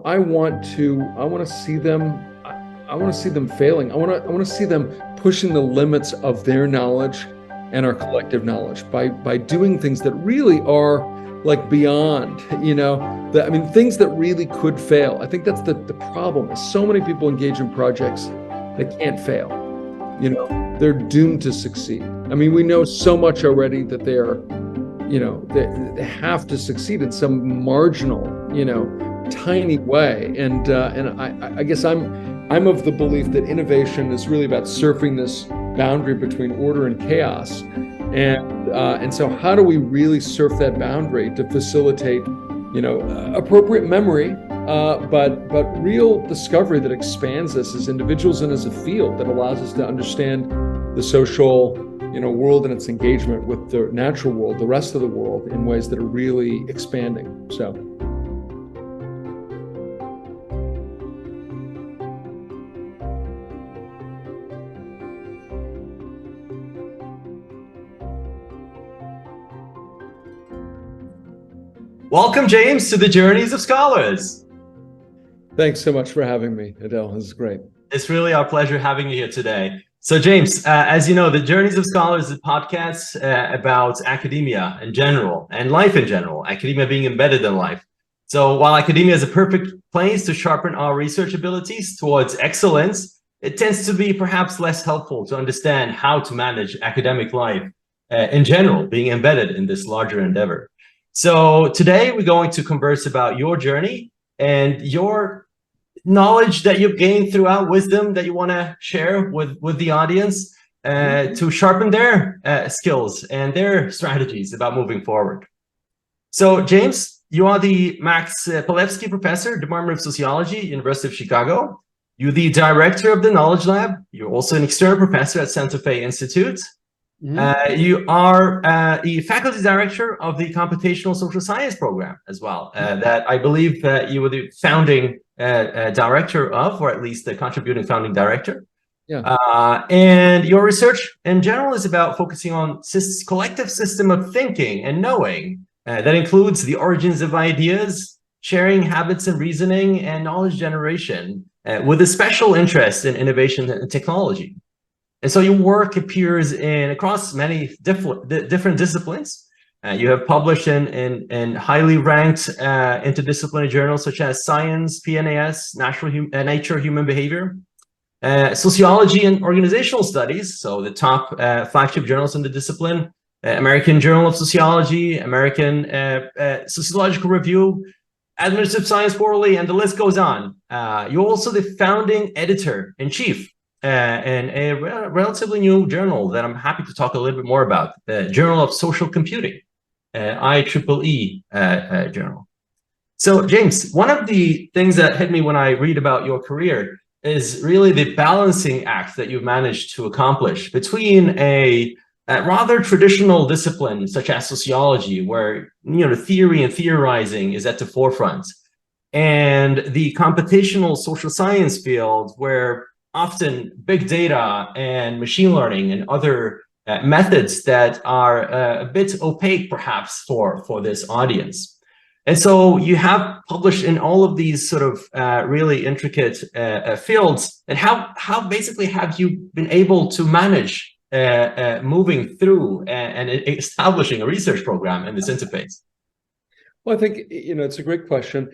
I want to see them. I want to see them failing. I want to see them pushing the limits of their knowledge and our collective knowledge by doing things that really are like beyond, I mean, things that really could fail. I think that's the problem is so many people engage in projects that can't fail. They're doomed to succeed. I mean, we know so much already that they have to succeed in some marginal, tiny way. And I guess I'm of the belief that innovation is really about surfing this boundary between order and chaos. And so how do we really surf that boundary to facilitate, appropriate memory, but real discovery that expands us as individuals and as a field, that allows us to understand the social, world and its engagement with the natural world, the rest of the world, in ways that are really expanding. So. Welcome, James, to the Journeys of Scholars. Thanks so much for having me, Adele. This is great. It's really our pleasure having you here today. So, James, as you know, the Journeys of Scholars is a podcast about academia in general and life in general, academia being embedded in life. So while academia is a perfect place to sharpen our research abilities towards excellence, it tends to be perhaps less helpful to understand how to manage academic life in general, being embedded in this larger endeavor. So today we're going to converse about your journey and your knowledge that you've gained throughout, wisdom that you want to share with the audience to sharpen their skills and their strategies about moving forward. So James, you are the Max Palevsky Professor, Department of Sociology, University of Chicago. You're the Director of the Knowledge Lab. You're also an external professor at Santa Fe Institute. You are the faculty director of the Computational Social Science program as well, that I believe you were the founding director of, or at least the contributing founding director. Yeah. And your research in general is about focusing on collective system of thinking and knowing that includes the origins of ideas, sharing habits and reasoning, and knowledge generation, with a special interest in innovation and technology. And so your work appears across many different disciplines. You have published in highly ranked interdisciplinary journals such as Science, PNAS, Nature, Human Behavior, Sociology and Organizational Studies, so the top flagship journals in the discipline, American Journal of Sociology, American Sociological Review, Administrative Science Quarterly, and the list goes on. You're also the founding editor-in-chief and a relatively new journal that I'm happy to talk a little bit more about, the Journal of Social Computing, IEEE journal. So James, one of the things that hit me when I read about your career is really the balancing act that you've managed to accomplish between a rather traditional discipline such as sociology, where theory and theorizing is at the forefront, and the computational social science field, where often big data and machine learning and other methods that are a bit opaque perhaps for this audience. And so you have published in all of these sort of really intricate fields. And how basically have you been able to manage moving through and establishing a research program in this interface? Well, I think, it's a great question.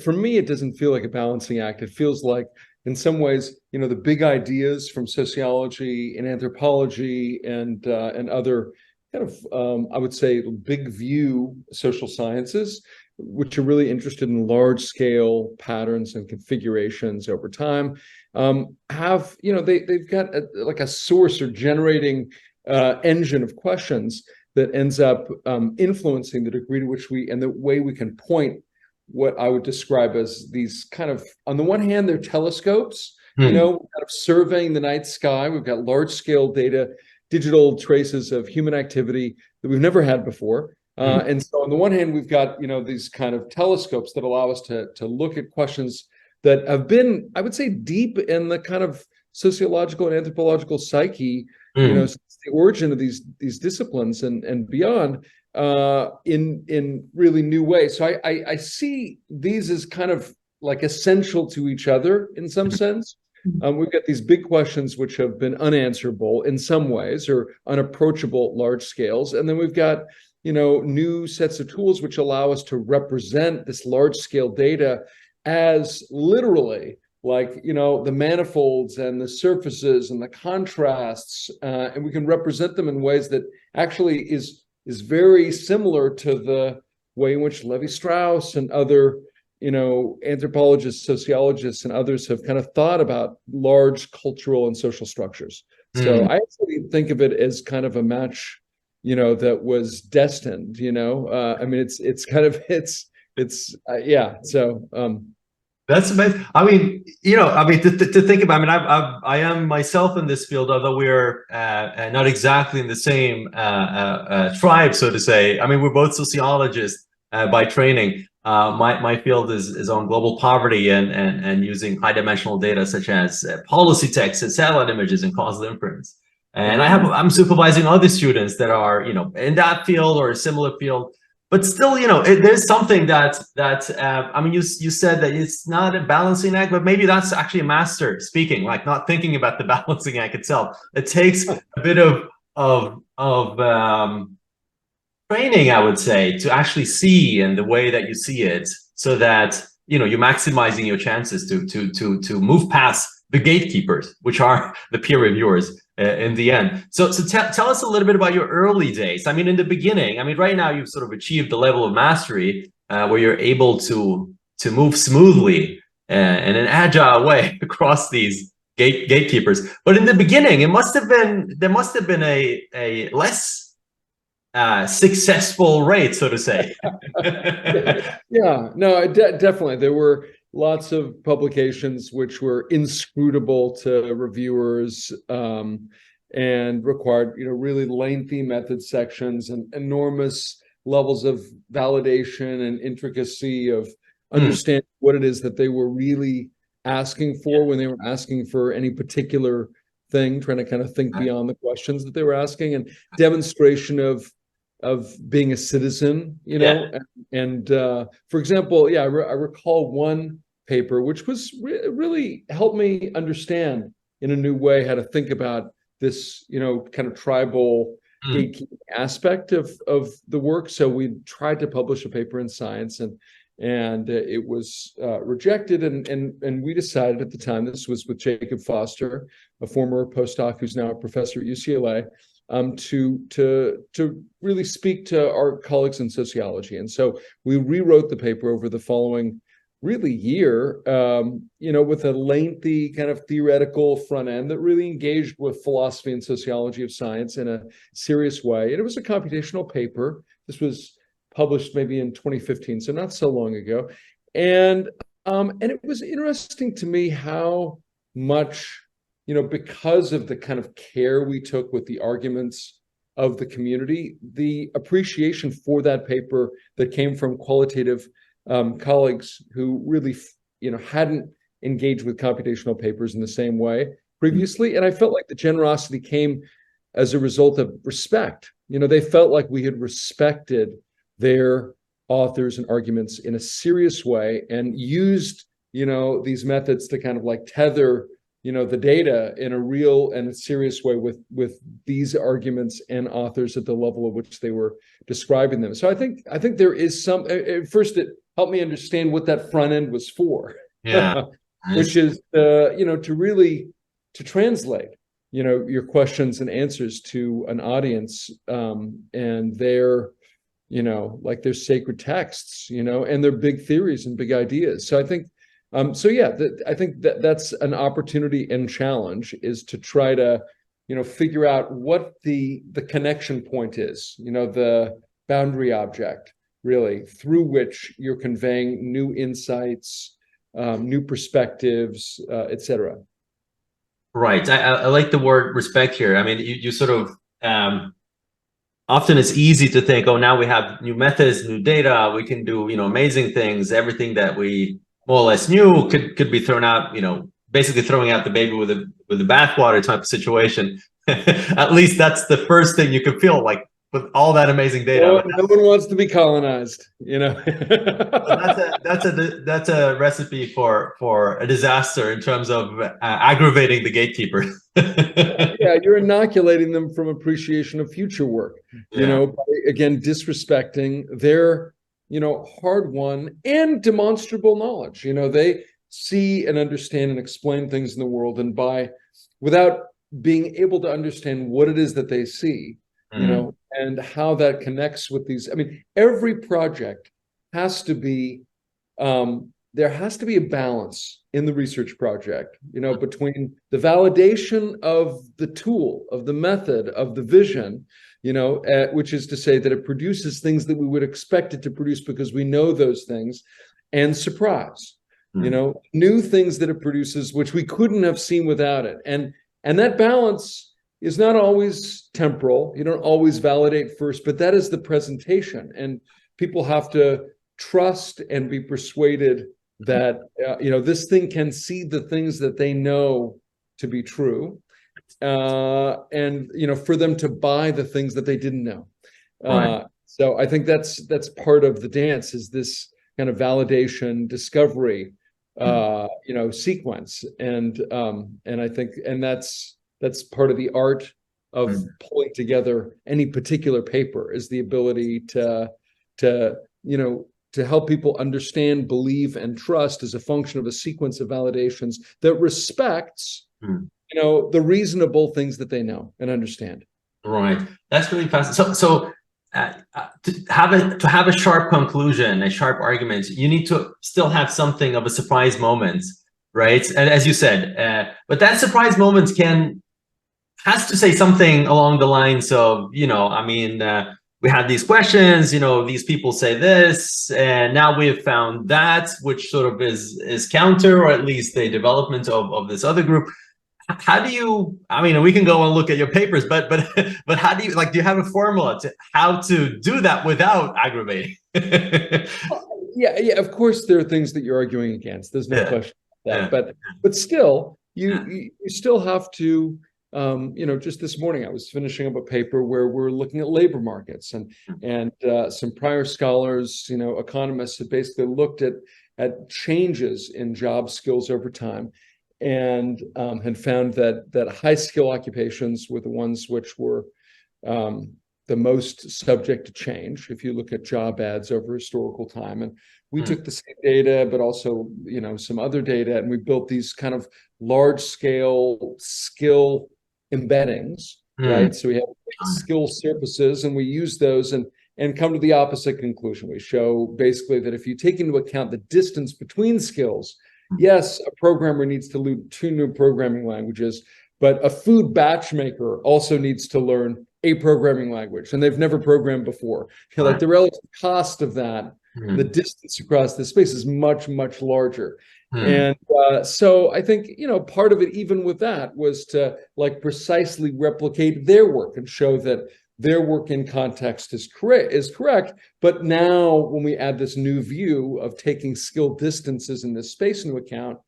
For me, it doesn't feel like a balancing act. It feels like, in some ways, the big ideas from sociology and anthropology and other kind of, I would say, big view social sciences, which are really interested in large scale patterns and configurations over time, have, they've got like a source or generating engine of questions that ends up influencing the degree to which and the way we can point what I would describe as these kind of, on the one hand, they're telescopes, kind of surveying the night sky. We've got large scale data, digital traces of human activity that we've never had before. And so on the one hand, we've got, these kind of telescopes that allow us to look at questions that have been, I would say, deep in the kind of sociological and anthropological psyche, since the origin of these disciplines and beyond, in really new ways. So I see these as kind of like essential to each other in some sense. We've got these big questions which have been unanswerable in some ways or unapproachable at large scales. And then we've got, new sets of tools which allow us to represent this large scale data as literally like, the manifolds and the surfaces and the contrasts, and we can represent them in ways that actually is very similar to the way in which Levi-Strauss and other anthropologists, sociologists, and others have kind of thought about large cultural and social structures. So I actually think of it as kind of a match, that was destined. I mean, yeah. So that's amazing. I mean, to think about. I mean, I am myself in this field, although we're not exactly in the same tribe, so to say. I mean, we're both sociologists by training. My field is on global poverty and using high dimensional data such as policy text and satellite images and causal inference. And I'm supervising other students that are in that field or a similar field. But still, there's something that I mean, you said that it's not a balancing act, but maybe that's actually a master speaking, like not thinking about the balancing act itself. It takes a bit of training, I would say, to actually see in the way that you see it, so that you're maximizing your chances to move past the gatekeepers, which are the peer reviewers in the end. So tell us a little bit about your early days. I mean, in the beginning, I mean, right now you've sort of achieved the level of mastery where you're able to move smoothly in an agile way across these gatekeepers. But in the beginning, there must have been a less successful rate, so to say. Yeah, no, definitely. There were lots of publications which were inscrutable to reviewers, and required, really lengthy method sections and enormous levels of validation and intricacy of understanding what it is that they were really asking for when they were asking for any particular thing, trying to kind of think beyond the questions that they were asking, and demonstration of being a citizen, and for example, I recall one paper which was really helped me understand in a new way how to think about this, kind of tribal gatekeeping aspect of the work. So we tried to publish a paper in Science, and it was rejected, and we decided at the time, this was with Jacob Foster, a former postdoc who's now a professor at UCLA, to really speak to our colleagues in sociology. And so we rewrote the paper over the following really year, with a lengthy kind of theoretical front end that really engaged with philosophy and sociology of science in a serious way. And it was a computational paper. This was published maybe in 2015, so not so long ago. And it was interesting to me how much, because of the kind of care we took with the arguments of the community, the appreciation for that paper that came from qualitative colleagues who really, hadn't engaged with computational papers in the same way previously. And I felt like the generosity came as a result of respect. They felt like we had respected their authors and arguments in a serious way and used, these methods to kind of like tether, the data in a real and a serious way with these arguments and authors at the level at which they were describing them. So I think there is some, at first it helped me understand what that front end was for. Yeah. Which is, to translate, your questions and answers to an audience, and their, like their sacred texts, and their big theories and big ideas. So I think, I think that's an opportunity and challenge, is to try to, figure out what the connection point is, the boundary object, really, through which you're conveying new insights, new perspectives, etc. Right. I like the word respect here. I mean, you sort of, often it's easy to think, oh, now we have new methods, new data, we can do, amazing things. Everything that we more or less knew could be thrown out, basically throwing out the baby with the bathwater type of situation. At least that's the first thing you could feel like with all that amazing data. No one wants to be colonized, you know. That's a recipe for a disaster in terms of aggravating the gatekeeper. Yeah, you're inoculating them from appreciation of future work, you know, by, again, disrespecting their, you know, hard-won and demonstrable knowledge. You know, they see and understand and explain things in the world, and without being able to understand what it is that they see, you know, and how that connects with these. I mean, every project has to be, there has to be a balance in the research project, you know, between the validation of the tool, of the method, of the vision, you know, which is to say that it produces things that we would expect it to produce because we know those things, and surprise, you know, new things that it produces, which we couldn't have seen without it. And that balance is not always temporal. You don't always validate first, but that is the presentation. And people have to trust and be persuaded that, you know, this thing can see the things that they know to be true. And, you know, for them to buy the things that they didn't know. Right. So I think that's part of the dance, is this kind of validation, discovery, you know, sequence. And I think, and that's part of the art of pulling together any particular paper, is the ability to you know, to help people understand, believe, and trust as a function of a sequence of validations that respects, you know, the reasonable things that they know and understand. Right. That's really fascinating. So to have a sharp conclusion, a sharp argument, you need to still have something of a surprise moment, right? And as you said, but that surprise moment has to say something along the lines of, you know, I mean, we had these questions, you know, these people say this, and now we have found that, which sort of is counter, or at least a development of this other group. How do you, I mean, we can go and look at your papers, but how do you, like, do you have a formula to how to do that without aggravating? Yeah, of course there are things that you're arguing against. There's no question about that. But still, you still have to, you know, just this morning I was finishing up a paper where we're looking at labor markets, and some prior scholars, you know, economists, had basically looked at changes in job skills over time, and had found that high skill occupations were the ones which were the most subject to change if you look at job ads over historical time. And we took the same data, but also, you know, some other data, and we built these kind of large scale skill embeddings, right? So we have skill surfaces, and we use those and come to the opposite conclusion. We show basically that if you take into account the distance between skills, yes, a programmer needs to learn 2 new programming languages, but a food batch maker also needs to learn a programming language, and they've never programmed before. You know, like the relative cost of that, the distance across the space is much, much larger. And so I think, you know, part of it, even with that, was to like precisely replicate their work and show that their work in context is correct. But now when we add this new view of taking skill distances in this space into account,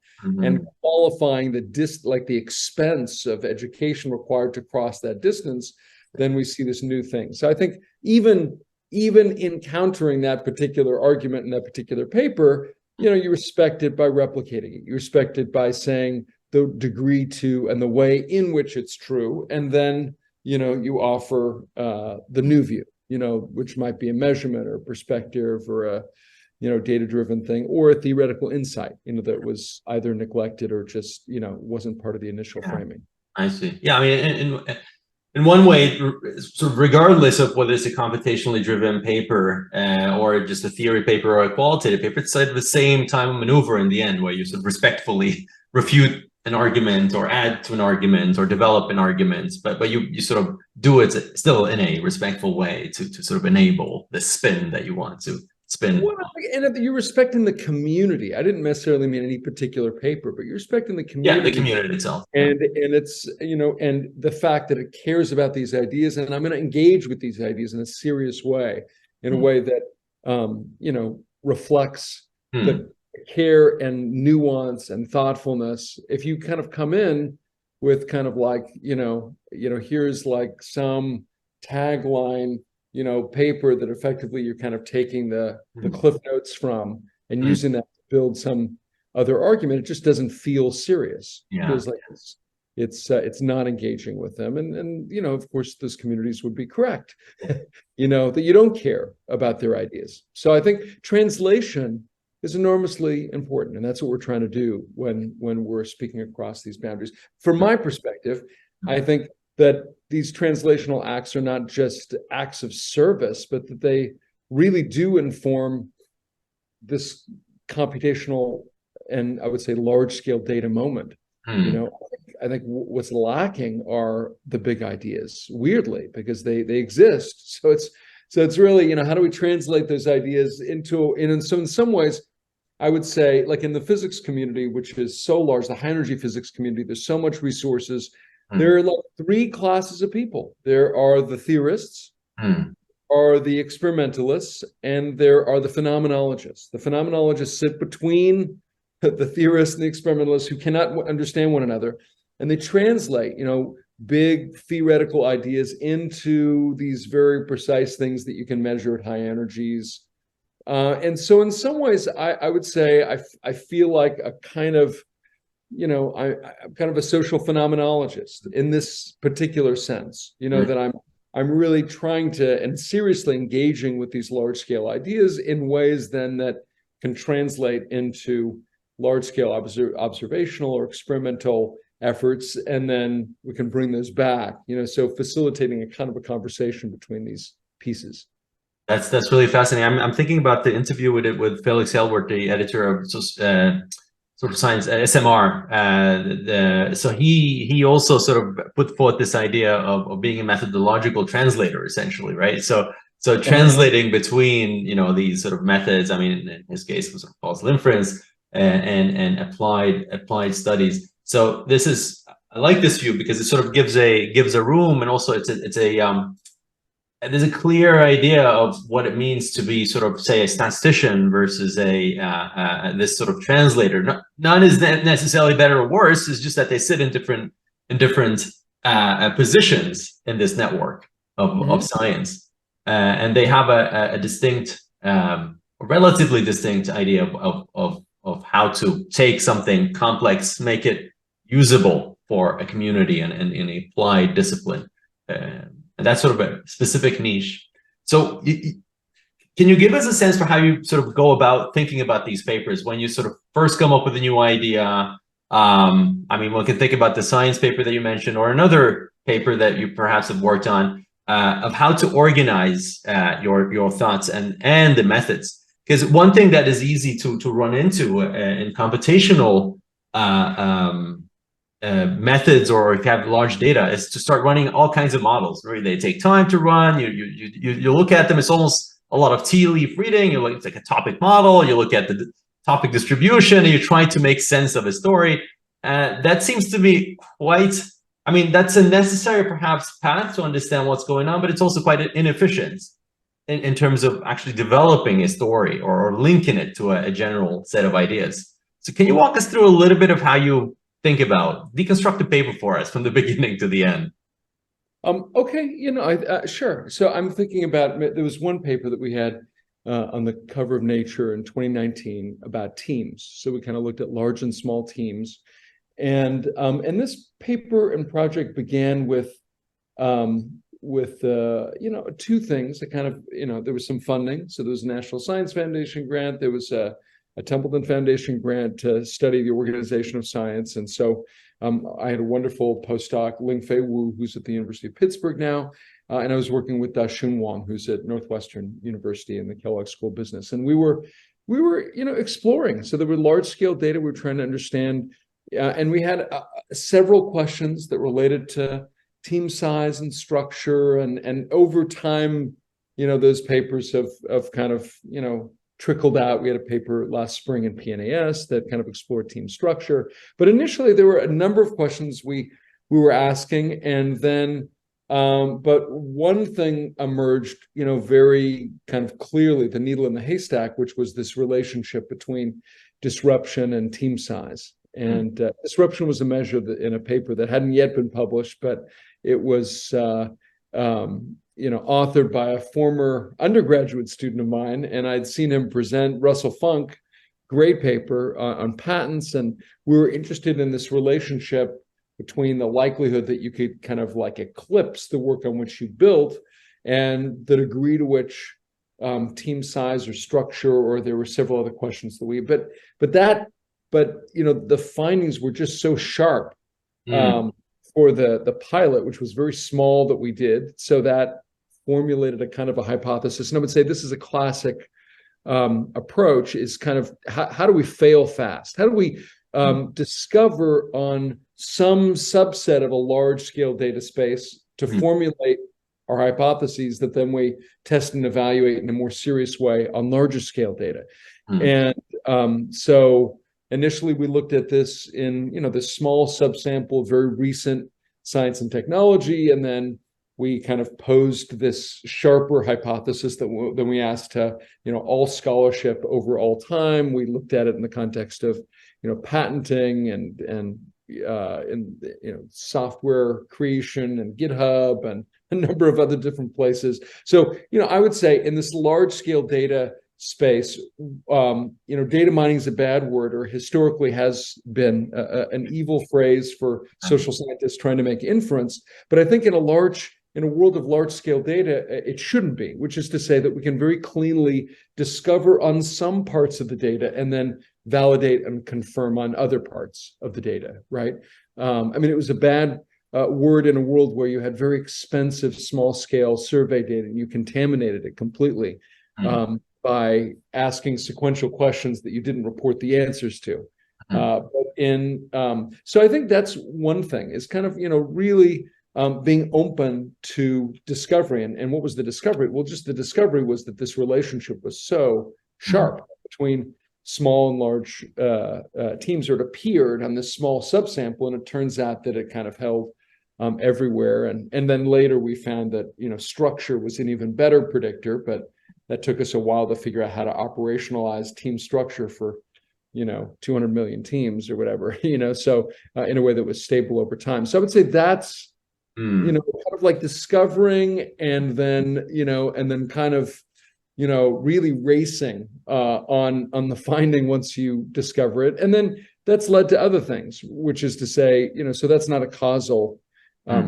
and qualifying the expense of education required to cross that distance, then we see this new thing. So I think even encountering that particular argument in that particular paper, you know, you respect it by replicating it. You respect it by saying the degree to and the way in which it's true, and then, you know, you offer the new view, you know, which might be a measurement or a perspective or a, you know, data-driven thing, or a theoretical insight, you know, that was either neglected or just, you know, wasn't part of the initial framing. I see. Yeah, I mean, in one way, sort of regardless of whether it's a computationally driven paper or just a theory paper or a qualitative paper, it's like the same time of maneuver in the end, where you sort of respectfully refute an argument or add to an argument or develop an argument, but you sort of do it still in a respectful way to sort of enable the spin that you want to spin. Well, and you're respecting the community. I didn't necessarily mean any particular paper, but you're respecting the community. Yeah, the community itself. And it's, you know, and the fact that it cares about these ideas, and I'm going to engage with these ideas in a serious way, in a way that, you know, reflects the care and nuance and thoughtfulness. If you kind of come in with kind of like, you know, here's like some tagline paper that effectively you're kind of taking the Hmm. cliff notes from and Hmm. using that to build some other argument. It just doesn't feel serious. It Yeah. feels like it's not engaging with them. And of course, those communities would be correct, that you don't care about their ideas. So I think translation is enormously important, and that's what we're trying to do when we're speaking across these boundaries. From my perspective, I think that these translational acts are not just acts of service, but that they really do inform this computational and, I would say, large-scale data moment. Hmm. I think what's lacking are the big ideas, weirdly, because they exist. So it's really, how do we translate those ideas into, in some ways, I would say, like in the physics community, which is so large, the high energy physics community, there's so much resources. Hmm. There are like three classes of people. There are the theorists, Hmm. are the experimentalists, and there are the phenomenologists. The phenomenologists sit between the theorists and the experimentalists who cannot understand one another, and they translate, big theoretical ideas into these very precise things that you can measure at high energies. And so in some ways, I would say I feel like a kind of, I'm kind of a social phenomenologist in this particular sense, that I'm really trying to and seriously engaging with these large scale ideas in ways then that can translate into large scale observational or experimental efforts, and then we can bring those back, so facilitating a kind of a conversation between these pieces. That's really fascinating. I'm thinking about the interview with Felix Helwert, the editor of Social Science, SMR. So he also sort of put forth this idea of being a methodological translator, essentially, right? So translating between these sort of methods. I mean, in his case, it was sort of causal inference and applied studies. So I like this view because it sort of gives a room, and also there's a clear idea of what it means to be sort of, say, a statistician versus this sort of translator. None is necessarily better or worse. It's just that they sit in different positions in this network of science, and they have a distinct, relatively distinct idea of how to take something complex, make it usable for a community and an applied discipline. And that's sort of a specific niche. So can you give us a sense for how you sort of go about thinking about these papers when you sort of first come up with a new idea? I mean, one can think about the science paper that you mentioned, or another paper that you perhaps have worked on, of how to organize your thoughts and the methods. Because one thing that is easy to run into in computational methods, or if you have large data, is to start running all kinds of models. Right? They take time to run. You look at them. It's almost a lot of tea leaf reading. You look, it's like a topic model. You look at the topic distribution, and you try to make sense of a story. That seems to be quite. I mean, that's a necessary, perhaps, path to understand what's going on, but it's also quite inefficient in terms of actually developing a story or linking it to a general set of ideas. So, can you walk us through a little bit of how you think about deconstruct the paper for us from the beginning to the end? Okay, sure. So I'm thinking about, there was one paper that we had on the cover of Nature in 2019 about teams. So we kind of looked at large and small teams, and this paper and project began with two things. That kind of, there was some funding. So there was a National Science Foundation grant. There was a Templeton Foundation grant to study the organization of science. And so I had a wonderful postdoc, Ling-Fei Wu, who's at the University of Pittsburgh now. And I was working with Da-Shun Wang, who's at Northwestern University in the Kellogg School of Business. And we were exploring. So there were large scale data we were trying to understand. And we had several questions that related to team size and structure. And over time, those papers have kind of, trickled out. We had a paper last spring in PNAS that kind of explored team structure. But initially, there were a number of questions we were asking, and then, but one thing emerged, very kind of clearly, the needle in the haystack, which was this relationship between disruption and team size. And disruption was a measure in a paper that hadn't yet been published, but it was authored by a former undergraduate student of mine, and I'd seen him present Russell Funk, great paper on patents, and we were interested in this relationship between the likelihood that you could kind of like eclipse the work on which you built and the degree to which team size or structure, or there were several other questions that the findings were just so sharp for the pilot, which was very small, that we did. So that formulated a kind of a hypothesis. And I would say this is a classic approach, is kind of how do we fail fast? How do we discover on some subset of a large scale data space to formulate our hypotheses that then we test and evaluate in a more serious way on larger scale data? And so initially we looked at this in this small subsample of very recent science and technology, and then we kind of posed this sharper hypothesis that then we asked to all scholarship over all time. We looked at it in the context of patenting and software creation and GitHub and a number of other different places. So I would say in this large scale data space, data mining is a bad word, or historically has been an evil phrase for social scientists trying to make inference. But I think in a world of large scale data, it shouldn't be, which is to say that we can very cleanly discover on some parts of the data and then validate and confirm on other parts of the data, right? It was a bad word in a world where you had very expensive small scale survey data and you contaminated it completely by asking sequential questions that you didn't report the answers to. So I think that's one thing, is kind of really being open to discovery. And what was the discovery? Well, just the discovery was that this relationship was so sharp between small and large teams, or it appeared on this small subsample, and it turns out that it kind of held everywhere. And then later we found that structure was an even better predictor, but that took us a while to figure out how to operationalize team structure for 200 million teams or whatever, so in a way that was stable over time. So I would say that's kind of like discovering, and then kind of really racing on the finding once you discover it. And then that's led to other things, which is to say, so that's not a causal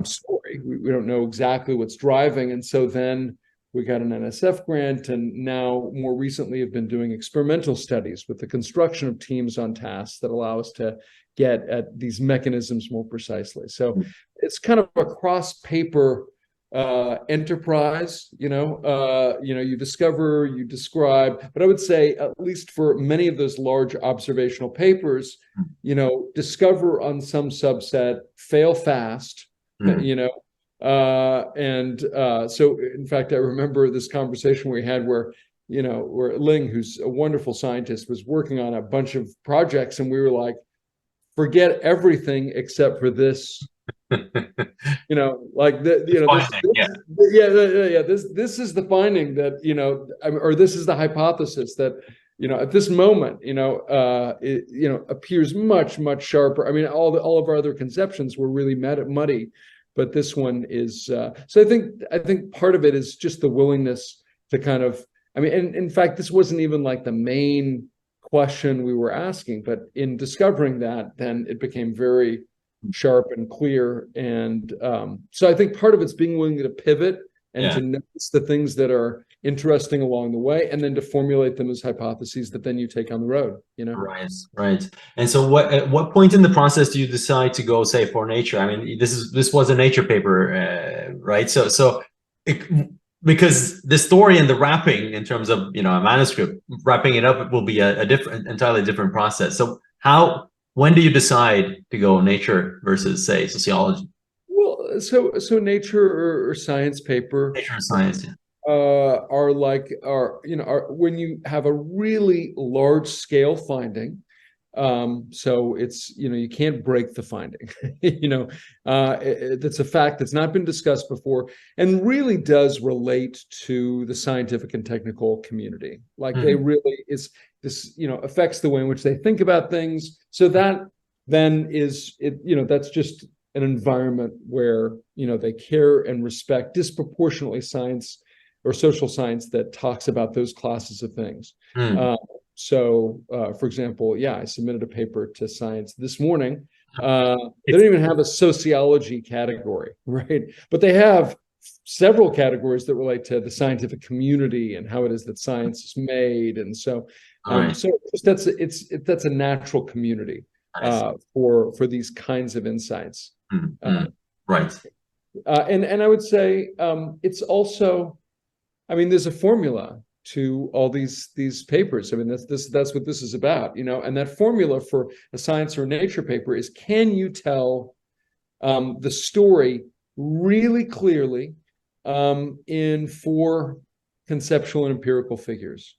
story. We don't know exactly what's driving. And so then we got an NSF grant, and now more recently have been doing experimental studies with the construction of teams on tasks that allow us to get at these mechanisms more precisely. So it's kind of a cross-paper enterprise. You discover, you describe, but I would say, at least for many of those large observational papers, discover on some subset, fail fast, so in fact, I remember this conversation we had where Ling, who's a wonderful scientist, was working on a bunch of projects, and we were like, forget everything except for this. This is the finding that or this is the hypothesis that at this moment it appears much sharper. All of our other conceptions were really muddy, but this one is so I think part of it is just the willingness to kind of, and in fact, this wasn't even like the main question we were asking, but in discovering that, then it became very sharp and clear. And so I think part of it's being willing to pivot and to notice the things that are interesting along the way, and then to formulate them as hypotheses that then you take on the road. Right. And so at what point in the process do you decide to go, say, for Nature? This was a Nature paper, right? Because the story and the wrapping, in terms of a manuscript, wrapping it up, will be a entirely different process. So when do you decide to go Nature versus, say, Sociology? Well, so Nature or Science paper, Nature and Science, are when you have a really large scale finding. So it's, you can't break the finding. That's a fact that's not been discussed before, and really does relate to the scientific and technical community. They really this affects the way in which they think about things. So that then is it. That's just an environment where, they care and respect disproportionately science or social science that talks about those classes of things. So, for example, I submitted a paper to Science this morning. They don't even have a sociology category, right? But they have several categories that relate to the scientific community and how it is that science is made. And so, that's a natural community for these kinds of insights. Right. And I would say it's also, there's a formula to all these papers. That's what this is about, and that formula for a science or a nature paper is, can you tell the story really clearly in 4 conceptual and empirical figures?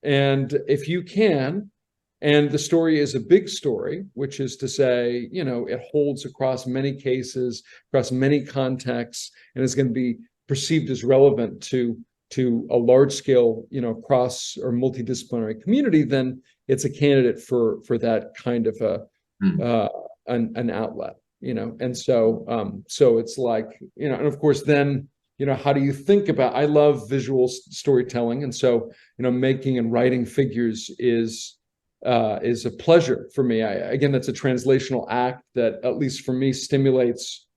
And if you can, and the story is a big story, which is to say, it holds across many cases, across many contexts, and is going to be perceived as relevant to a large scale, cross or multidisciplinary community, then it's a candidate for that kind of an outlet, And so it's like, and of course then, how do you think about? I love visual storytelling, and so making and writing figures is a pleasure for me. Again, that's a translational act that, at least for me, stimulates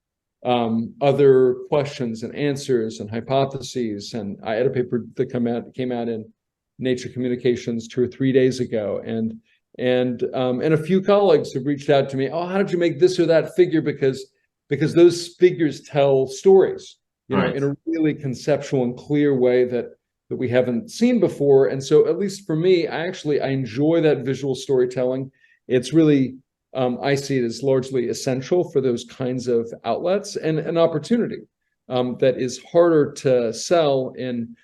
other questions and answers and hypotheses. And I had a paper that came out in Nature Communications 2 or 3 days ago, and a few colleagues have reached out to me. Oh, how did you make this or that figure? Because those figures tell stories, in a really conceptual and clear way that we haven't seen before. And so, at least for me, I enjoy that visual storytelling. It's really, I see it as largely essential for those kinds of outlets, and an opportunity that is harder to sell in,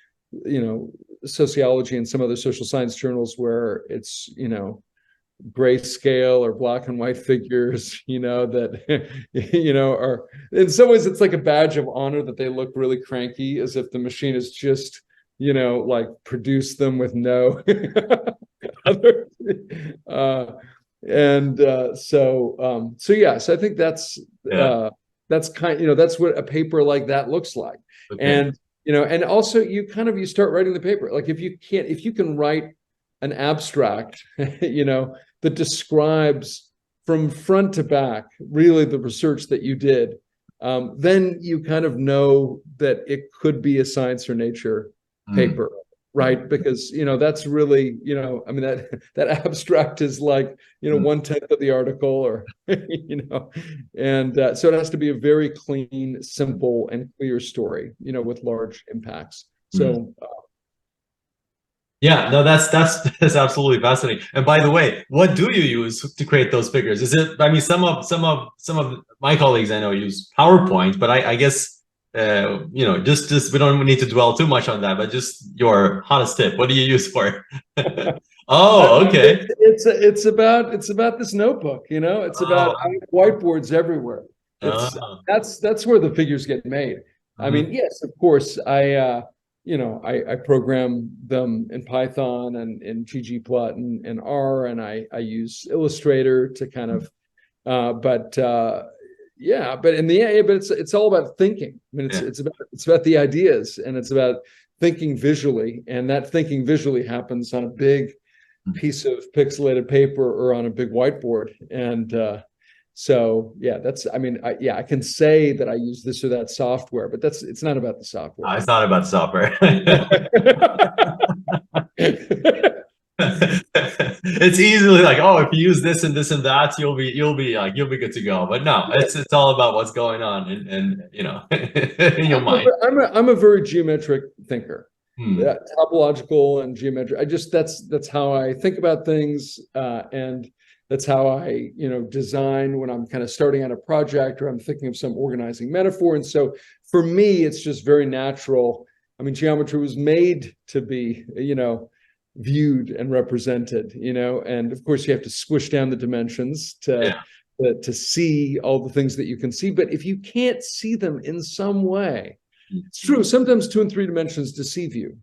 sociology and some other social science journals, where it's, grayscale or black and white figures, that, are, in some ways, it's like a badge of honor that they look really cranky, as if the machine is just, like produced them with no other. So I think that's that's what a paper like that looks like. And and also you start writing the paper. Like, if you can write an abstract that describes from front to back really the research that you did, then you kind of know that it could be a science or nature paper, right? Because that's really, that abstract is like 1/10 of the article, or and so it has to be a very clean, simple, and clear story, with large impacts. So yeah, no, that's absolutely fascinating. And by the way, what do you use to create those figures? Is it, some of my colleagues I know use PowerPoint, but I guess just we don't need to dwell too much on that, but just your hottest tip. What do you use for it? Oh, okay. It's about this notebook, it's about whiteboards everywhere. That's where the figures get made. Yes, of course, I program them in Python and in ggplot and R, and I use Illustrator to kind of, but in the end, but it's all about thinking. It's about the ideas, and it's about thinking visually, and that thinking visually happens on a big piece of pixelated paper or on a big whiteboard. And so that's, I can say that I use this or that software, but it's not about the software. It's not about software. It's easily like, oh, if you use this and this and that, you'll be good to go. But no, it's all about what's going on in in your mind. I'm a very geometric thinker. Topological and geometric. That's how I think about things, and that's how I design when I'm kind of starting on a project, or I'm thinking of some organizing metaphor. And so for me, it's just very natural. Geometry was made to be viewed and represented, and of course you have to squish down the dimensions to see all the things that you can see. But if you can't see them in some way, it's true, sometimes 2 and 3 dimensions deceive you,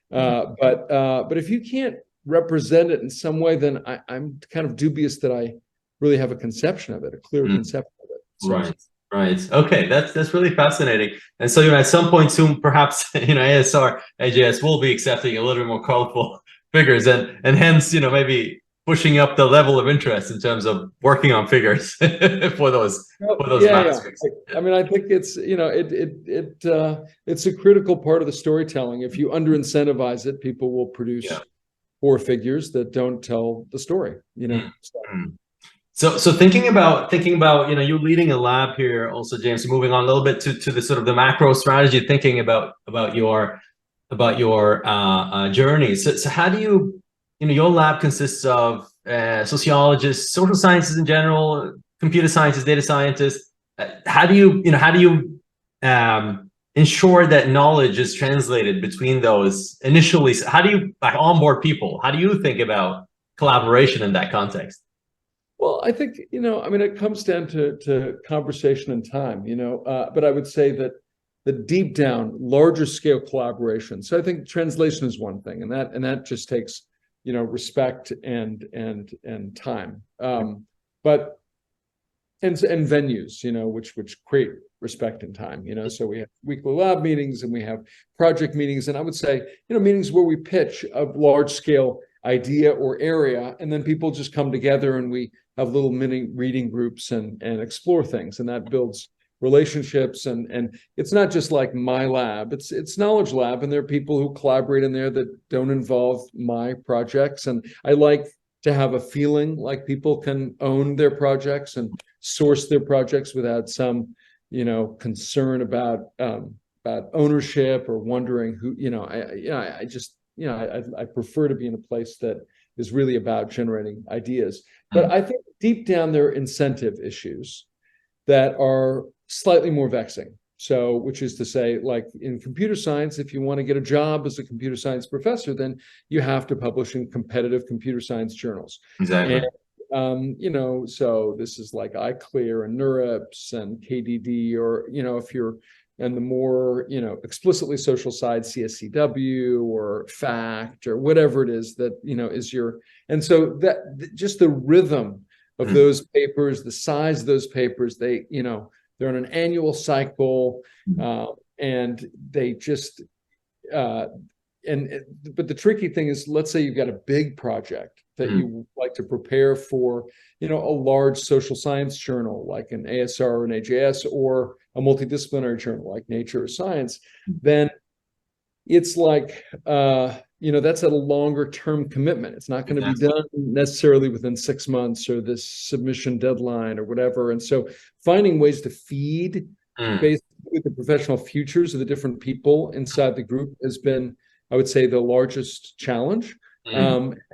but if you can't represent it in some way, then I'm kind of dubious that I really have a conception of it, a clear conception of Right. Right. Okay. That's really fascinating. And so, at some point soon, perhaps, ASR, AJS will be accepting a little bit more colorful figures and hence, maybe pushing up the level of interest in terms of working on figures for those math figures. I mean, I think it's it's a critical part of the storytelling. If you under incentivize it, people will produce poor figures that don't tell the story. So thinking about you leading a lab here also, James, moving on a little bit to the sort of the macro strategy, thinking about your journey. So how do you your lab consists of sociologists, social sciences in general, computer scientists, data scientists. How do you ensure that knowledge is translated between those initially? How do you onboard people? How do you think about collaboration in that context? Well, I think, I mean, it comes down to conversation and time, but I would say that the deep down, larger scale collaboration. So I think translation is one thing, and that just takes, respect and time. But venues, which create respect and time, so we have weekly lab meetings and we have project meetings, and I would say, meetings where we pitch a large scale idea or area, and then people just come together and we have little mini reading groups and explore things, and that builds relationships. And it's not just like my lab, it's knowledge lab, and there are people who collaborate in there that don't involve my projects, and I like to have a feeling like people can own their projects and source their projects without some concern about ownership or wondering who. I prefer to be in a place that is really about generating ideas. But I think deep down there are incentive issues that are slightly more vexing. So, which is to say, like in computer science, if you want to get a job as a computer science professor, then you have to publish in competitive computer science journals. Exactly. And, so this is like iClear and NeurIPS and KDD, or, if you're and the more, explicitly social side, CSCW or FACT or whatever it is that, is your, and so that just the rhythm of those papers, the size of those papers, they, they're on an annual cycle, and they just, but the tricky thing is, let's say you've got a big project that you like to prepare for, a large social science journal like an ASR or an AJS, or a multidisciplinary journal like Nature or Science, then it's like, that's a longer term commitment. It's not going to be done necessarily within 6 months or this submission deadline or whatever. And so finding ways to feed basically the professional futures of the different people inside the group has been, I would say, the largest challenge.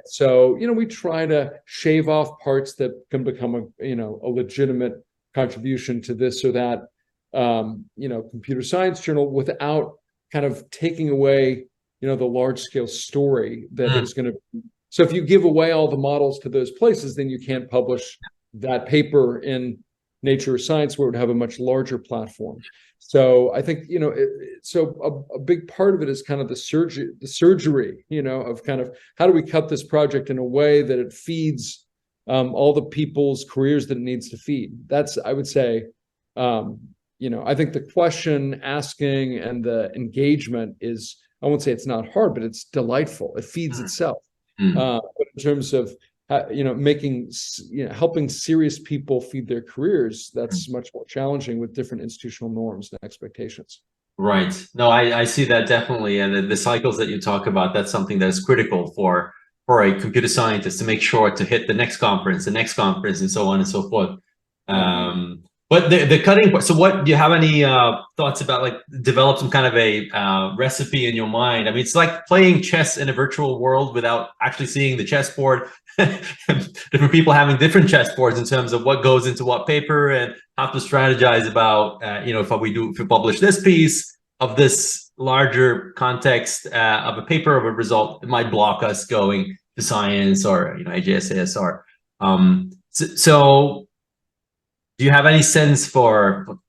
So, we try to shave off parts that can become a legitimate contribution to this or that, computer science journal, without kind of taking away, the large scale story that is going to. So if you give away all the models to those places, then you can't publish that paper in Nature or Science, where it would have a much larger platform. So I think, so a big part of it is kind of the surgery, of kind of how do we cut this project in a way that it feeds all the people's careers that it needs to feed. That's, I would say, I think the question asking and the engagement is, I won't say it's not hard, but it's delightful. It feeds itself. But in terms of, making, helping serious people feed their careers, that's much more challenging with different institutional norms and expectations. Right. No, I see that definitely. And the cycles that you talk about, that's something that's critical for a computer scientist to make sure to hit the next conference, and so on and so forth. But the cutting part, so what, do you have any thoughts about, like, develop some kind of a recipe in your mind? I mean, it's like playing chess in a virtual world without actually seeing the chessboard. Different people having different chessboards in terms of what goes into what paper, and how to strategize about, if we publish this piece of this larger context of a paper, of a result, it might block us going to science or, AJS, ASR. So do you have any sense for?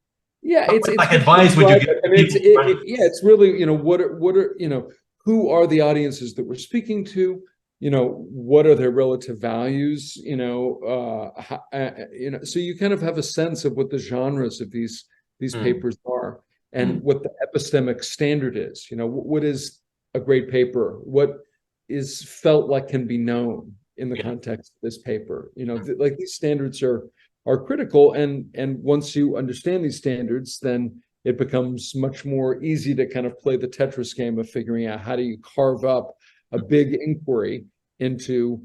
Yeah, it's like advice would you give? I mean, it's really, what are who are the audiences that we're speaking to? what are their relative values, so you kind of have a sense of what the genres of these papers are, and what the epistemic standard is. What is a great paper? What is felt like can be known in the context of this paper? Like these standards are critical, and once you understand these standards, then it becomes much more easy to kind of play the Tetris game of figuring out how do you carve up a big inquiry into,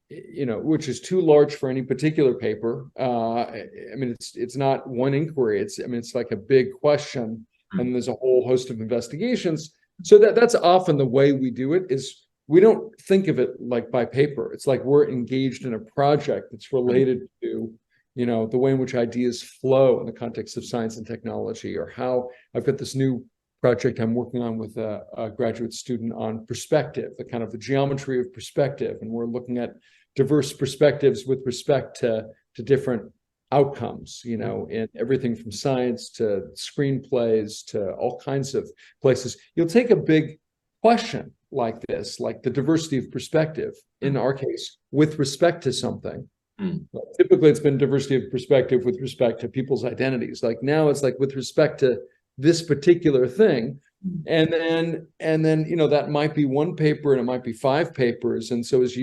which is too large for any particular paper. It's not one inquiry. It's like a big question, and there's a whole host of investigations. So that's often the way we do it. Is we don't think of it like by paper. It's like we're engaged in a project that's related to, the way in which ideas flow in the context of science and technology, or how I've got this new project I'm working on with a graduate student on perspective, the geometry of perspective. And we're looking at diverse perspectives with respect to different outcomes, in everything from science to screenplays to all kinds of places. You'll take a big question like this, like the diversity of perspective, in our case, with respect to something. Well, typically it's been diversity of perspective with respect to people's identities. Like now it's like with respect to this particular thing. And then, that might be one paper and it might be 5 papers. And so as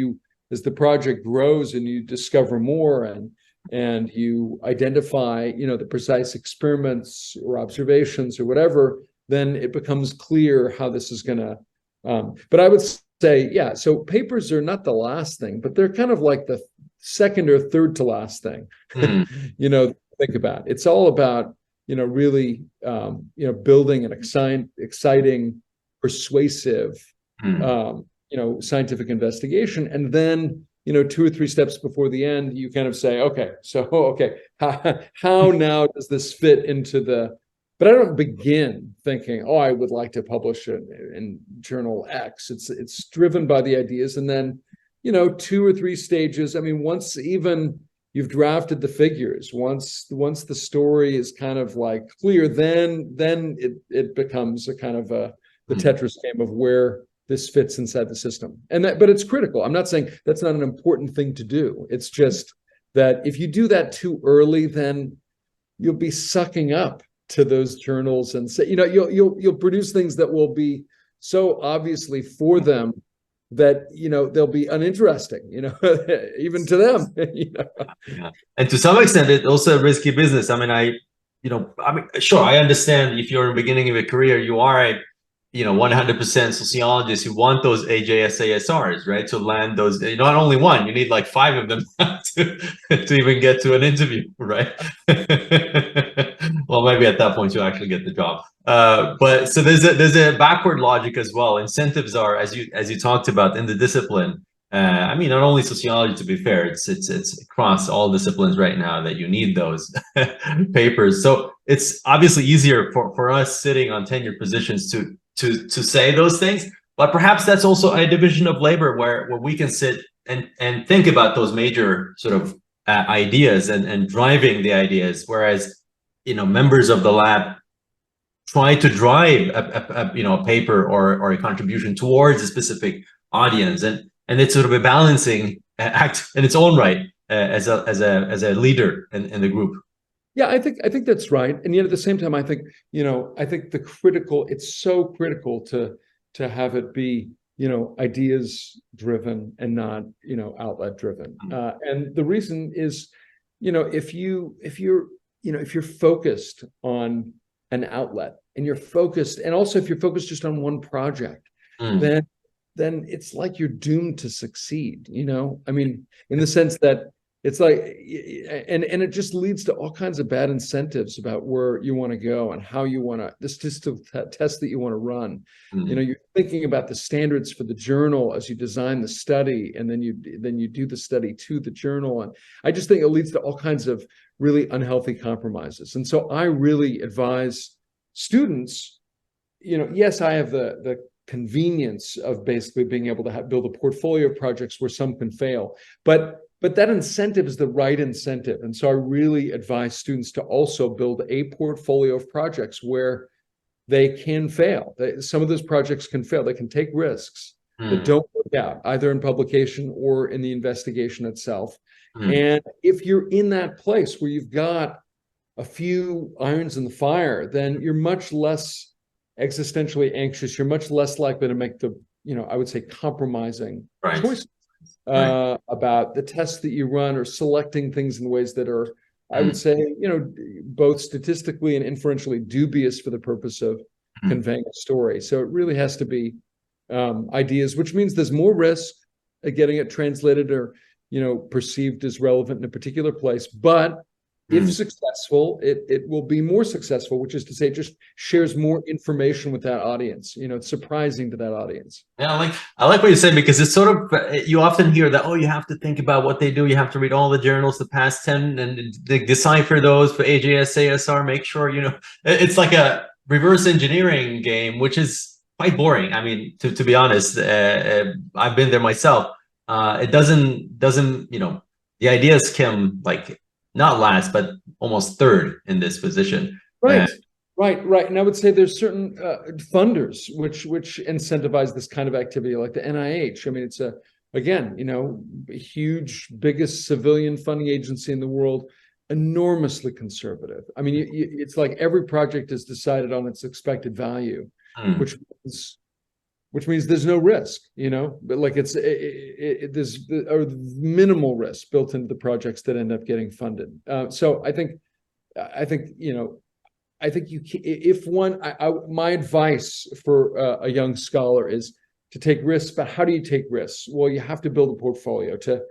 the project grows and you discover more and you identify, the precise experiments or observations or whatever, then it becomes clear how this is going to, but I would say, so papers are not the last thing, but they're kind of like the second or third to last thing, think about. It's all about, really, building an exciting, persuasive, scientific investigation. And then, 2 or 3 steps before the end, you kind of say, how now does this fit into but I don't begin thinking, I would like to publish it in journal X. It's driven by the ideas. And then, 2 or 3 stages. Once even you've drafted the figures, once the story is kind of like clear, then it becomes a kind of the Tetris game of where this fits inside the system. But it's critical. I'm not saying that's not an important thing to do. It's just that if you do that too early, then you'll be sucking up to those journals and say, you'll produce things that will be so obviously for them that they'll be uninteresting, even to them. And to some extent, it's also a risky business. Sure, I understand if you're in the beginning of a career, you are 100% sociologist, you want those AJSASRs, right? To land those, not only one, you need like 5 of them to even get to an interview, right? Well, maybe at that point you actually get the job. But so there's a backward logic as well. Incentives are, as you talked about in the discipline. Not only sociology, to be fair, it's across all disciplines right now that you need those papers. So it's obviously easier for us sitting on tenured positions to say those things, but perhaps that's also a division of labor where we can sit and think about those major sort of ideas and driving the ideas, whereas members of the lab try to drive a paper or a contribution towards a specific audience, and it's sort of a balancing act in its own right as a leader in the group. Yeah, I think that's right. And yet at the same time, I think it's so critical to have it be, ideas driven and not, outlet driven. And the reason is, if you're focused on an outlet and you're focused, and also if you're focused just on one project, then it's like you're doomed to succeed, in the sense that it's like, and it just leads to all kinds of bad incentives about where you want to go and how you want to, the statistical test that you want to run. You're thinking about the standards for the journal as you design the study, and then you do the study to the journal. And I just think it leads to all kinds of really unhealthy compromises. And so I really advise students, yes, I have the convenience of basically being able to build a portfolio of projects where some can fail, but that incentive is the right incentive. And so I really advise students to also build a portfolio of projects where they can fail. Some of those projects can fail. They can take risks, that don't work out, either in publication or in the investigation itself. Mm. And if you're in that place where you've got a few irons in the fire, then you're much less existentially anxious. You're much less likely to make the, I would say, compromising Right. choices about the tests that you run, or selecting things in ways that are, I would say, both statistically and inferentially dubious for the purpose of conveying a story. So it really has to be ideas, which means there's more risk at getting it translated or, perceived as relevant in a particular place. But if successful, it will be more successful, which is to say, it just shares more information with that audience. It's surprising to that audience. Yeah, I like what you said, because it's sort of, you often hear that, oh, you have to think about what they do. You have to read all the journals, the past 10, and decipher those for AJS, ASR, make sure, it's like a reverse engineering game, which is quite boring. I mean, to be honest, I've been there myself. It doesn't, the ideas come like not last, but almost third in this position. Right. Right. And I would say there's certain funders which incentivize this kind of activity, like the NIH. I mean, it's a huge, biggest civilian funding agency in the world, enormously conservative. I mean, it's like every project is decided on its expected value, which means there's no risk, but like there's minimal risk built into the projects that end up getting funded. So I think my advice for a young scholar is to take risks. But how do you take risks? Well, you have to build a portfolio to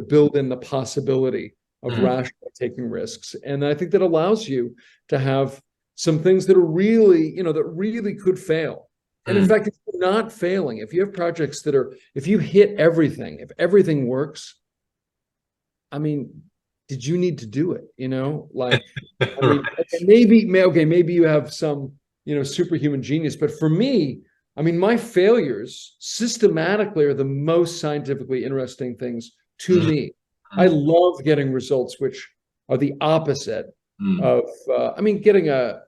build in the possibility of rationally taking risks. And I think that allows you to have some things that are really, that really could fail. And in fact, if you're not failing, if you have projects that if you hit everything, if everything works, I mean, did you need to do it? Maybe you have some, superhuman genius. But for me, I mean, my failures systematically are the most scientifically interesting things to me. I love getting results which are the opposite of, getting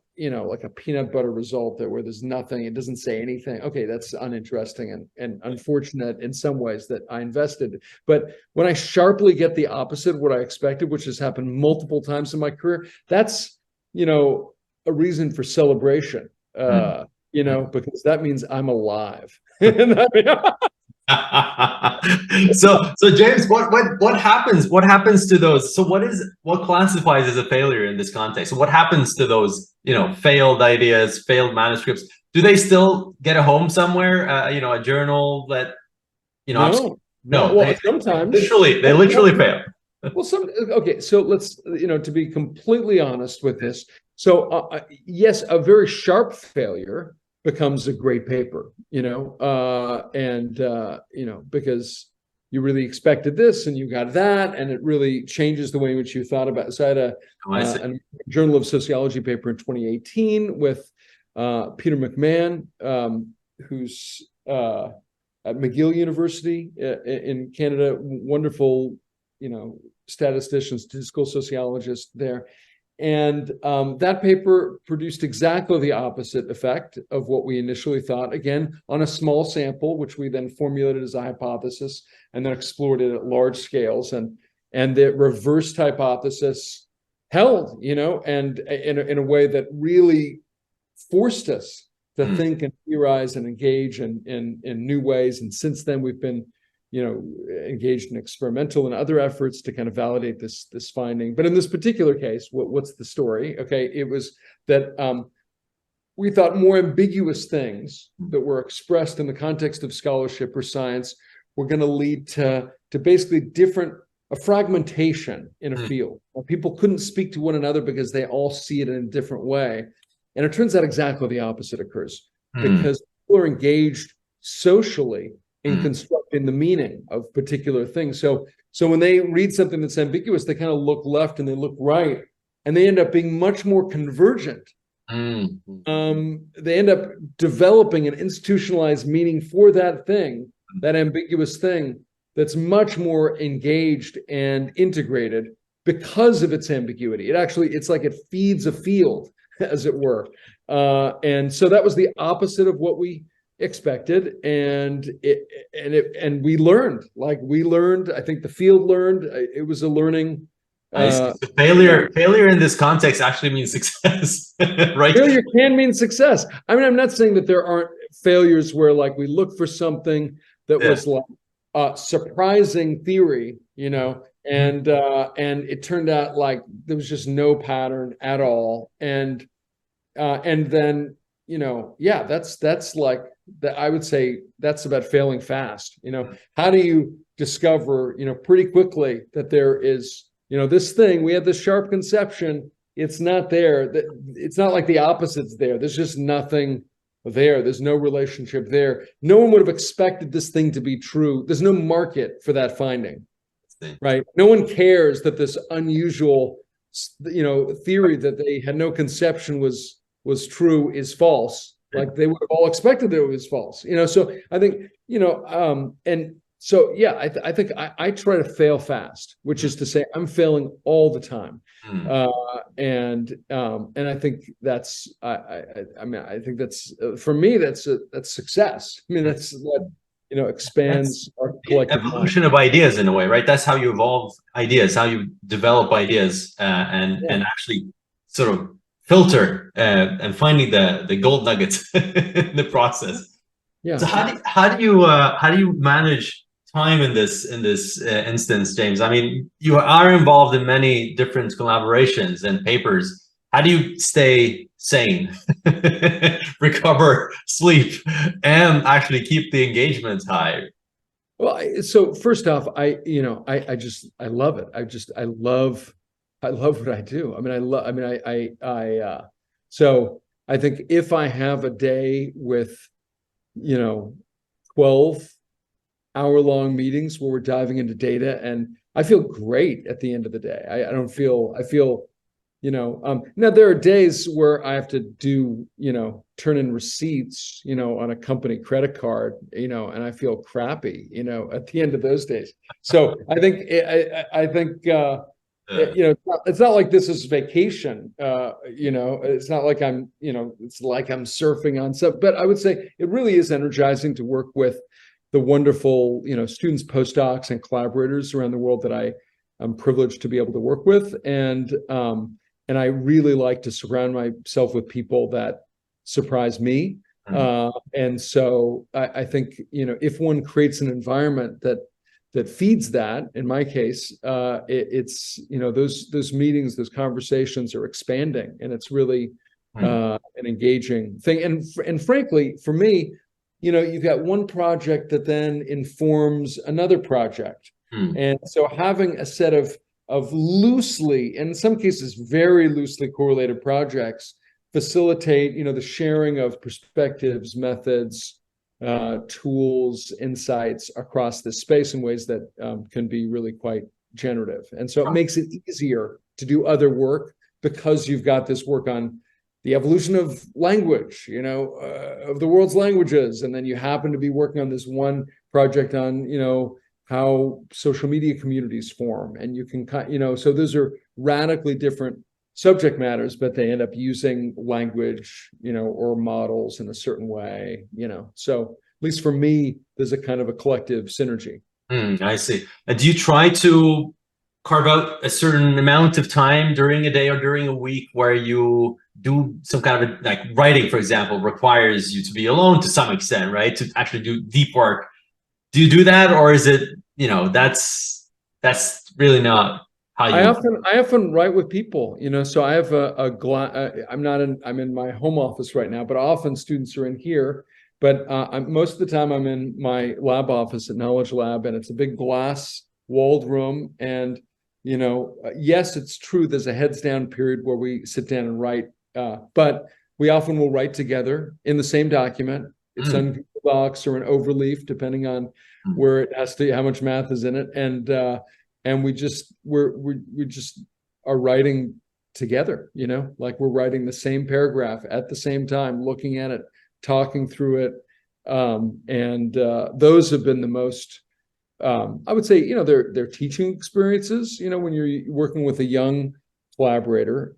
like a peanut butter result where there's nothing, it doesn't say anything. Okay, that's uninteresting and unfortunate in some ways that I invested. But when I sharply get the opposite of what I expected, which has happened multiple times in my career, that's, a reason for celebration, because that means I'm alive. So James, what happens to those? So what classifies as a failure in this context? So what happens to those, failed ideas, failed manuscripts? Do they still get a home somewhere? A journal that, No. Well, sometimes they literally fail. Well, so let's, to be completely honest with this. So yes, a very sharp failure becomes a great paper, because you really expected this and you got that, and it really changes the way in which you thought about it. So I had a Journal of Sociology paper in 2018 with Peter McMahon, who's at McGill University in Canada, wonderful, statistician, statistical sociologist there. And that paper produced exactly the opposite effect of what we initially thought, again, on a small sample, which we then formulated as a hypothesis and then explored it at large scales. And the reversed hypothesis held, and in a way that really forced us to think and theorize and engage in new ways. And since then, we've been engaged in experimental and other efforts to kind of validate this finding. But in this particular case, what's the story? Okay, it was that we thought more ambiguous things that were expressed in the context of scholarship or science were going to lead to basically a fragmentation in a field. People couldn't speak to one another because they all see it in a different way. And it turns out exactly the opposite occurs, because people are engaged socially in constructing the meaning of particular things. So when they read something that's ambiguous, they kind of look left and they look right, and they end up being much more convergent. They end up developing an institutionalized meaning for that thing, that ambiguous thing, that's much more engaged and integrated because of its ambiguity. It's like it feeds a field, as it were. And so that was the opposite of what we expected, and we learned. I think the field learned. It was a learning. I see. So failure in this context actually means success, right? Failure can mean success. I mean, I'm not saying that there aren't failures where like we look for something that was like surprising theory, and it turned out like there was just no pattern at all, and then that's like that. I would say that's about failing fast. How do you discover pretty quickly that there is this thing, we had this sharp conception, it's not there, it's not like the opposite's there, there's just nothing there, there's no relationship there, no one would have expected this thing to be true, there's no market for that finding, right? No one cares that this unusual theory that they had no conception was true is false, like they would have all expected that it was false. So I think and so I think I try to fail fast, which is to say I'm failing all the time, and I think that's I think that's for me that's success. I mean that's what expands our collective evolution of ideas in a way, right? That's how you evolve ideas, how you develop ideas, and actually sort of filter and finding the gold nuggets in the process. Yeah. So how do you manage time in this instance, James? I mean, you are involved in many different collaborations and papers. How do you stay sane, recover, sleep, and actually keep the engagement high? Well, so first off, I love it. I love what I do. I mean, so I think if I have a day with 12 hour-long meetings where we're diving into data, and I feel great at the end of the day. I feel now there are days where I have to do turn in receipts on a company credit card, and I feel crappy at the end of those days. So I think it's not like this is vacation. It's not like I'm it's like I'm surfing on stuff, but I would say it really is energizing to work with the wonderful students, postdocs, and collaborators around the world that I'm privileged to be able to work with, and I really like to surround myself with people that surprise me. And so I think if one creates an environment that feeds that, in my case, it's those meetings, those conversations are expanding, and it's really an engaging thing. And frankly, for me, you've got one project that then informs another project. And so having a set of loosely, in some cases very loosely correlated projects facilitate the sharing of perspectives, methods, tools, insights across this space in ways that can be really quite generative. And so it makes it easier to do other work because you've got this work on the evolution of language, of the world's languages. And then you happen to be working on this one project on, how social media communities form. And you can, so those are radically different subject matters, but they end up using language, or models in a certain way, So at least for me, there's a kind of a collective synergy. I see. Do you try to carve out a certain amount of time during a day or during a week where you do some kind of like writing, for example, requires you to be alone to some extent, right? To actually do deep work. Do you do that, or is it, that's really not how you? I often write with people, so I have I'm in my home office right now, but often students are in here. But most of the time I'm in my lab office at Knowledge Lab, and it's a big glass walled room. And yes, it's true, there's a heads down period where we sit down and write, but we often will write together in the same document. It's on Google Docs or an overleaf, depending on where it has to, how much math is in it, and we just are writing together. Like we're writing the same paragraph at the same time, looking at it, talking through it, and those have been the most. I would say they're teaching experiences. When you're working with a young collaborator,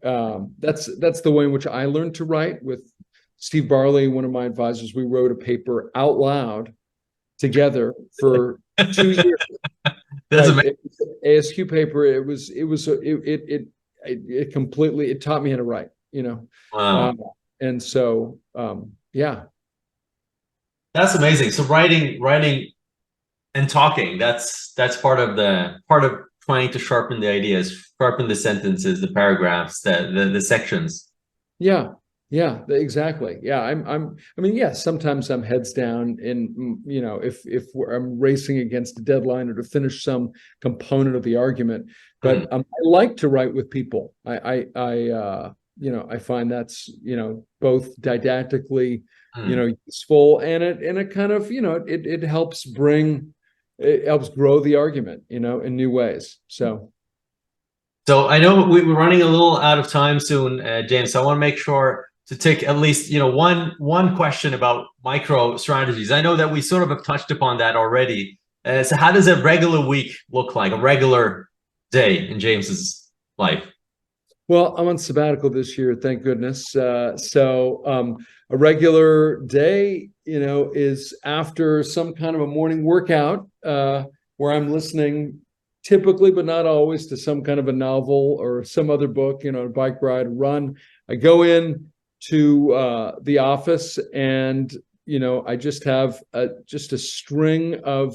that's the way in which I learned to write, with Steve Barley, one of my advisors, we wrote a paper out loud together for 2 years. That's Right. amazing. ASQ paper. It completely, it taught me how to write, Wow. and so, yeah. That's amazing. So writing and talking, that's part of trying to sharpen the ideas, sharpen the sentences, the paragraphs, the sections. Yeah, yeah, exactly. Yeah, I mean, yeah, sometimes I'm heads down in, I'm racing against a deadline or to finish some component of the argument, but I like to write with people. I find that's, both didactically, useful, and it kind of, it helps grow the argument, in new ways. So I know we're running a little out of time soon, James. So I want to make sure to take at least one question about micro strategies. I know that we sort of have touched upon that already. So how does a regular week look like, a regular day in James's life? Well, I'm on sabbatical this year, thank goodness. So a regular day, is after some kind of a morning workout, where I'm listening typically, but not always, to some kind of a novel or some other book, a bike ride, run. I go in to the office, and I just have just a string of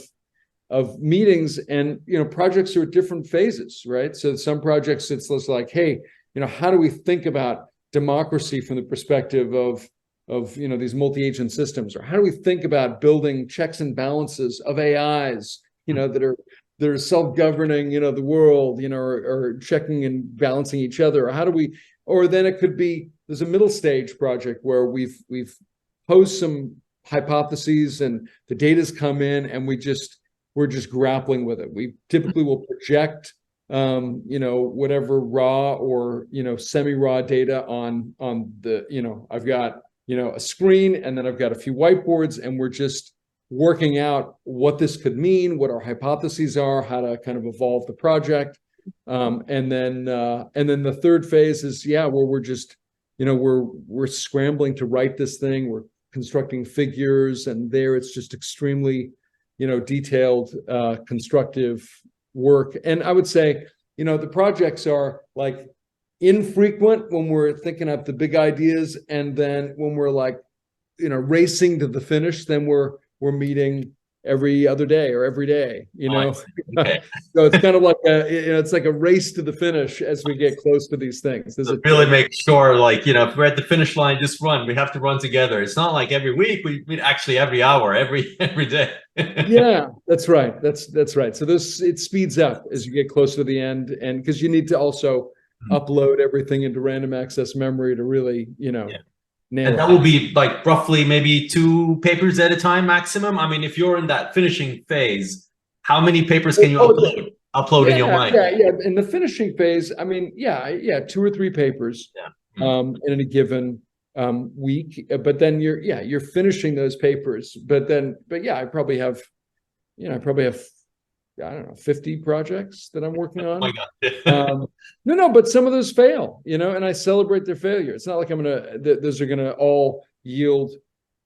meetings, and projects are at different phases, right? So some projects, it's just like, hey, how do we think about democracy from the perspective of these multi-agent systems, or how do we think about building checks and balances of AIs, that are self-governing, the world, or checking and balancing each other? Or then it could be, there's a middle stage project where we've posed some hypotheses and the data's come in, and we're just grappling with it. We typically will project, whatever raw or, semi-raw data on the, I've got, a screen, and then I've got a few whiteboards, and we're just working out what this could mean, what our hypotheses are, how to kind of evolve the project. And then the third phase is, where we're just, we're scrambling to write this thing. We're constructing figures, and there it's just extremely, detailed, constructive work. And I would say, the projects are like infrequent when we're thinking up the big ideas, and then when we're like, racing to the finish, then we're meeting every other day or every day, Okay. So it's kind of like it's like a race to the finish as we get close to these things. So really make sure, like, if we're at the finish line, just run. We have to run together. It's not like every week. We meet actually every hour, every day. Yeah, that's right. That's right. So it speeds up as you get closer to the end, and because you need to also upload everything into random access memory to really, nail And it. that will be like roughly maybe 2 papers at a time maximum. I mean, if you're in that finishing phase, how many papers can you upload in your mind? Yeah. In the finishing phase, I mean, 2 or 3 papers, in a given week. But then you're finishing those papers. But I probably have, I don't know, 50 projects that I'm working on. Oh my God. No, but some of those fail, and I celebrate their failure. It's not like those are gonna all yield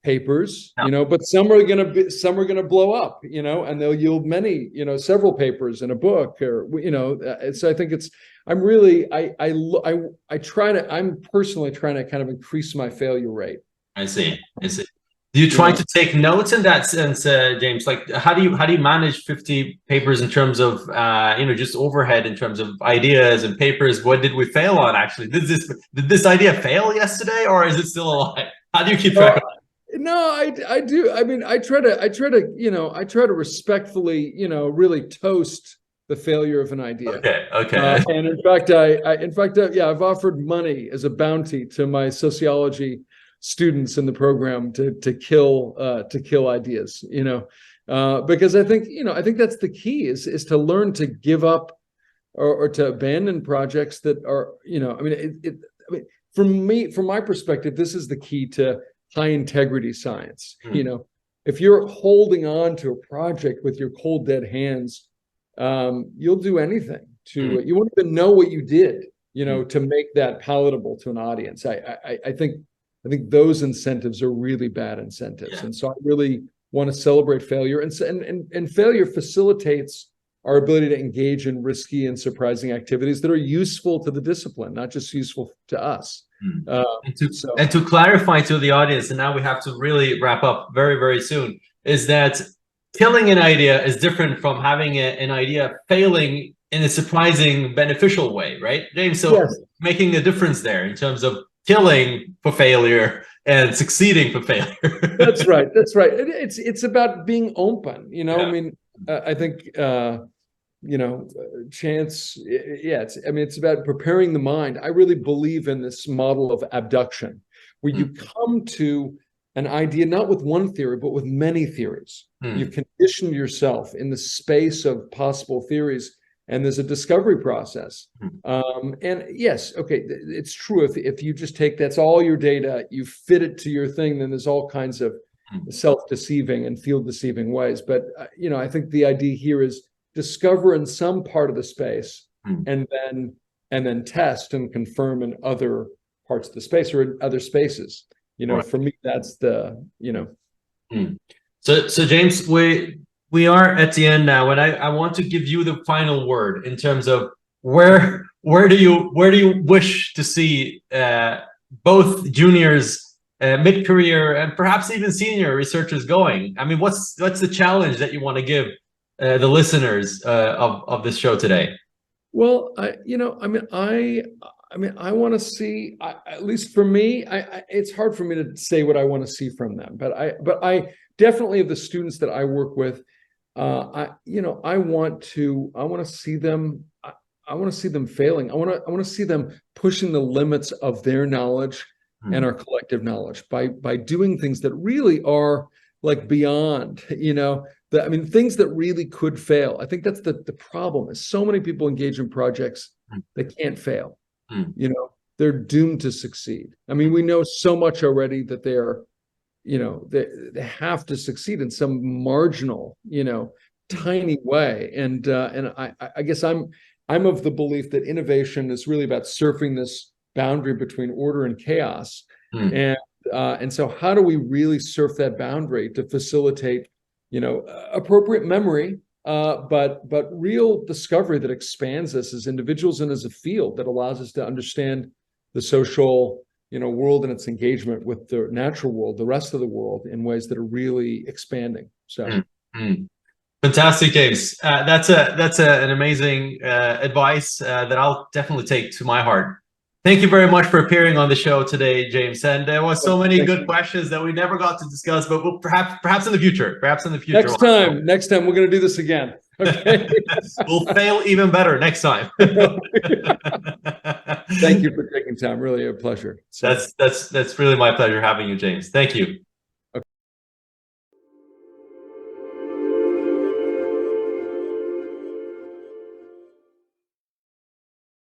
papers, but some are gonna blow up, and they'll yield many, several papers in a book, or so I think I'm personally trying to kind of increase my failure rate. I see. Do you try to take notes in that sense, James? Like, how do you manage 50 papers in terms of just overhead, in terms of ideas and papers? What did we fail on actually? Did this idea fail yesterday, or is it still alive? How do you keep track of it? No, I do. I mean, I try to respectfully, really toast the failure of an idea. Okay. And in fact, I've offered money as a bounty to my sociology students in the program to kill ideas, because I think that's the key is to learn to give up or to abandon projects that are, from my perspective, this is the key to high integrity science. If you're holding on to a project with your cold dead hands, you'll do anything you won't even know what you did, to make that palatable to an audience. I think I think those incentives are really bad incentives. And so I really want to celebrate failure, and failure facilitates our ability to engage in risky and surprising activities that are useful to the discipline, not just useful to us. And to clarify to the audience, and now we have to really wrap up very, very soon, is that killing an idea is different from having an idea failing in a surprising, beneficial way, right, James? So making a difference there in terms of killing for failure and succeeding for failure. That's right. That's right. It's about being open. I mean, I think chance. It's about preparing the mind. I really believe in this model of abduction, where you come to an idea not with one theory, but with many theories. You've conditioned yourself in the space of possible theories, and there's a discovery process. And yes, okay, it's true. If you just take that's all your data, you fit it to your thing, then there's all kinds of self-deceiving and field-deceiving ways. But I think the idea here is discover in some part of the space, and then test and confirm in other parts of the space or in other spaces. For me, that's the So James, we are at the end now, and I want to give you the final word in terms of where do you wish to see both juniors, mid-career, and perhaps even senior researchers going? I mean, what's the challenge that you want to give the listeners of this show today? Well, I want to see, at least for me, it's hard for me to say what I want to see from them, but I definitely, of the students that I work with, I want to see them. I want to see them failing. I want to see them pushing the limits of their knowledge and our collective knowledge by doing things that really are like beyond, things that really could fail. I think that's the problem, is so many people engage in projects that can't fail. They're doomed to succeed. I mean, we know so much already that they're, they have to succeed in some marginal, tiny way. And I guess I'm of the belief that innovation is really about surfing this boundary between order and chaos. And so how do we really surf that boundary to facilitate, appropriate memory, but real discovery that expands us as individuals and as a field, that allows us to understand the social, world and its engagement with the natural world, the rest of the world, in ways that are really expanding. So. Fantastic, James. That's an amazing advice that I'll definitely take to my heart. Thank you very much for appearing on the show today, James. And there was so many good questions that we never got to discuss, but we'll perhaps in the future. Next time we're going to do this again. Okay. We'll fail even better next time. Thank you for taking time. Really a pleasure. That's really my pleasure having you, James. Thank you.